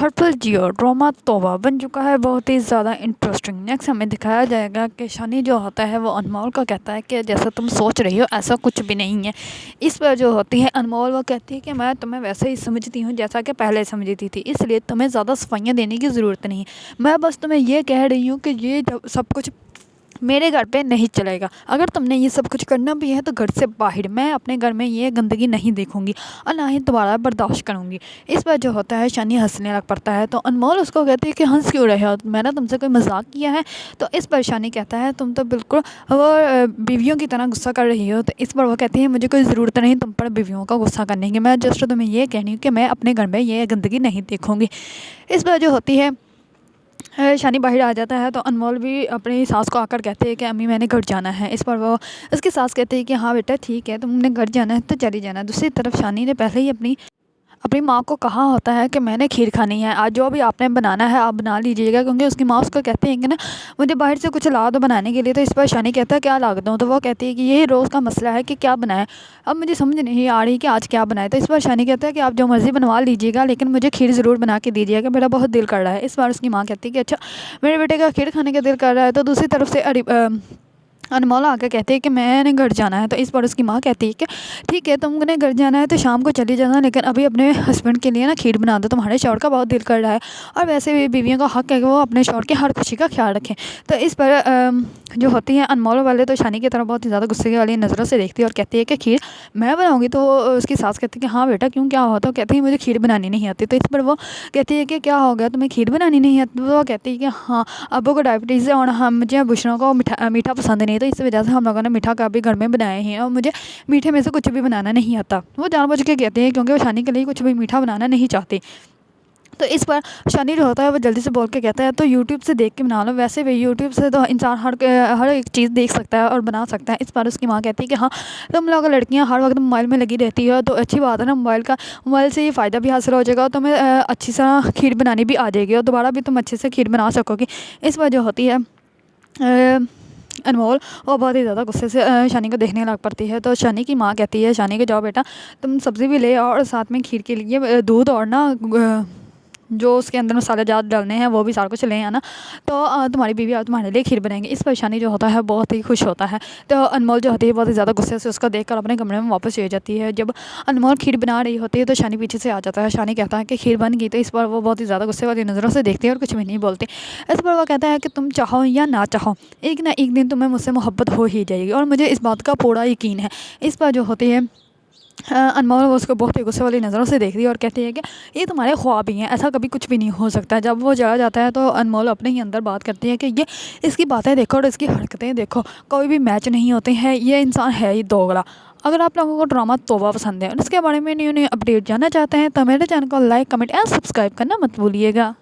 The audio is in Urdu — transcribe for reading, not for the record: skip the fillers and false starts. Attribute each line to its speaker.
Speaker 1: ہرپل جیو ڈرامہ توبہ بن چکا ہے بہت ہی زیادہ انٹرسٹنگ۔ نیکسٹ ہمیں دکھایا جائے گا کہ شانی جو ہوتا ہے وہ انمول کو کہتا ہے کہ جیسا تم سوچ رہی ہو ایسا کچھ بھی نہیں ہے۔ اس پر جو ہوتی ہے انمول وہ کہتی ہے کہ میں تمہیں ویسے ہی سمجھتی ہوں جیسا کہ پہلے سمجھتی تھی، اس لیے تمہیں زیادہ صفائیاں دینے کی ضرورت نہیں ہے۔ میں بس تمہیں یہ کہہ رہی ہوں کہ یہ سب کچھ میرے گھر پہ نہیں چلے گا۔ اگر تم نے یہ سب کچھ کرنا بھی ہے تو گھر سے باہر، میں اپنے گھر میں یہ گندگی نہیں دیکھوں گی اور نہ ہی دوبارہ برداشت کروں گی۔ اس پر جو ہوتا ہے شانی ہنسنے لگ پڑتا ہے تو انمول اس کو کہتی ہے کہ ہنس کیوں رہے ہو، میں نے تم سے کوئی مذاق کیا ہے؟ تو اس پر شانی کہتا ہے تم تو بالکل وہ بیویوں کی طرح غصہ کر رہی ہو۔ تو اس پر وہ کہتی ہے مجھے کوئی ضرورت نہیں تم پر بیویوں کا غصہ کرنے کی، میں جسٹ تمہیں یہ کہنی ہوں کہ میں اپنے گھر میں یہ گندگی نہیں دیکھوں گی۔ اس پر جو ہوتی ہے شانی باہر آ جاتا ہے تو انمول بھی اپنی ساس کو آ کر کہتے ہیں کہ امی میں نے گھر جانا ہے۔ اس پر وہ اس کی ساس کہتی ہے کہ ہاں بیٹا ٹھیک ہے، تم نے گھر جانا ہے تو چلی جانا۔ دوسری طرف شانی نے پہلے ہی اپنی ماں کو کہا ہوتا ہے کہ میں نے کھیر کھانی ہے، آج جو بھی آپ نے بنانا ہے آپ بنا لیجیے گا، کیونکہ اس کی ماں اس کو کہتے ہیں کہ نا مجھے باہر سے کچھ لا دو بنانے کے لیے۔ تو اس پر شانی کہتا ہے کیا لا دوں؟ تو وہ کہتی ہے کہ یہ روز کا مسئلہ ہے کہ کیا بنائے، اب مجھے سمجھ نہیں آ رہی کہ آج کیا بنائے۔ تو اس پر شانی کہتا ہے کہ آپ جو مرضی بنوا لیجیے گا لیکن مجھے کھیر ضرور بنا کے دیجیے گا، میرا بہت دل کر رہا ہے۔ اس بار اس کی ماں کہتی ہے کہ اچھا میرے بیٹے کا کھیر کھانے کا دل کر رہا ہے۔ تو دوسری طرف سے انمول آ کے کہتے ہیں کہ میں نے گھر جانا ہے۔ تو اس پر اس کی ماں کہتی ہے کہ ٹھیک ہے تم نے گھر جانا ہے تو شام کو چلی جانا، لیکن ابھی اپنے ہسبینڈ کے لیے نا کھیر بنا دو، تمہارے شوہر کا بہت دل کر رہا ہے اور ویسے بھی بیویوں کا حق ہے کہ وہ اپنے شوہر کی ہر خوشی کا خیال رکھیں۔ تو اس پر جو ہوتی ہیں انمول والے تو شانی کی طرف بہت ہی زیادہ غصے والی نظروں سے دیکھتی ہے اور کہتی ہے کہ کھیر میں بناؤں گی؟ تو اس کی ساس کہتی ہے کہ ہاں بیٹا کیوں، کیا ہوا؟ تو کہتی ہے مجھے کھیر بنانی نہیں آتی۔ تو اس پر وہ کہتی ہے کہ کیا ہو گیا تمہیں کھیر بنانی نہیں آتی؟ تو وہ کہتی ہے کہ ہاں ابو کو ڈائبٹیز ہے اور مجھے بشروں کو میٹھا پسند نہیں ہے، تو اس وجہ سے ہم لوگوں نے میٹھا کا بھی گھر میں بنائے ہیں اور مجھے میٹھے میں سے کچھ بھی بنانا نہیں آتا۔ وہ جان بوجھ کے کہتے ہیں کیونکہ وہ شانی کے لیے کچھ بھی میٹھا بنانا نہیں چاہتی۔ تو اس پر شانی جو ہوتا ہے وہ جلدی سے بول کے کہتا ہے تو یوٹیوب سے دیکھ کے بنا لو، ویسے بھی یوٹیوب سے تو انسان ہر ایک چیز دیکھ سکتا ہے اور بنا سکتا ہے۔ اس پر اس کی ماں کہتی ہے کہ ہاں تم لوگ لڑکیاں ہر وقت موبائل میں لگی رہتی ہو تو اچھی بات ہے نا، موبائل سے یہ فائدہ بھی حاصل ہو جائے گا اور تمہیں اچھی سا کھیر بنانی بھی آ جائے گی اور دوبارہ بھی تم اچھے سے کھیر بنا سکو گی۔ اس پر جو ہوتی ہے انمول وہ بہت ہی زیادہ غصے سے شانی کو دیکھنے لگ پڑتی ہے۔ تو شانی کی ماں کہتی ہے شانی کو جاؤ بیٹا تم سبزی بھی لے اور ساتھ میں کھیر کے لیے دودھ اور نا جو اس کے اندر مسالے جات ڈالنے ہیں وہ بھی سارا کچھ لے آنا، تو تمہاری بیوی اور تمہارے لیے کھیر بنائیں گے۔ اس پر شانی جو ہوتا ہے بہت ہی خوش ہوتا ہے۔ تو انمول جو ہوتی ہے بہت ہی زیادہ غصے سے اس کو دیکھ کر اپنے کمرے میں واپس چلی جاتی ہے۔ جب انمول کھیر بنا رہی ہوتی ہے تو شانی پیچھے سے آ جاتا ہے، شانی کہتا ہے کہ کھیر بن گئی۔ تو اس پر وہ بہت ہی زیادہ غصے والی نظروں سے دیکھتی ہے اور کچھ بھی نہیں بولتی۔ اس پر وہ کہتا ہے کہ تم چاہو یا نہ چاہو ایک نہ ایک دن تمہیں مجھ سے محبت ہو ہی جائے گی اور مجھے اس بات کا پورا یقین ہے۔ اس پر جو ہوتی ہے انمول وہ اس کو بہت ہی غصے والی نظروں سے دیکھتی ہے اور کہتی ہے کہ یہ تمہارے خواب ہی ہیں، ایسا کبھی کچھ بھی نہیں ہو سکتا۔ جب وہ چلا جاتا ہے تو انمول اپنے ہی اندر بات کرتی ہے کہ یہ اس کی باتیں دیکھو اور اس کی حرکتیں دیکھو، کوئی بھی میچ نہیں ہوتے ہیں، یہ انسان ہے ہی دوگلا۔ اگر آپ لوگوں کو ڈرامہ توبہ پسند ہے اور اس کے بارے میں نیو اپڈیٹ جاننا چاہتے ہیں تو میرے چینل کو لائک کمنٹ اینڈ سبسکرائب کرنا مت بھولیے گا۔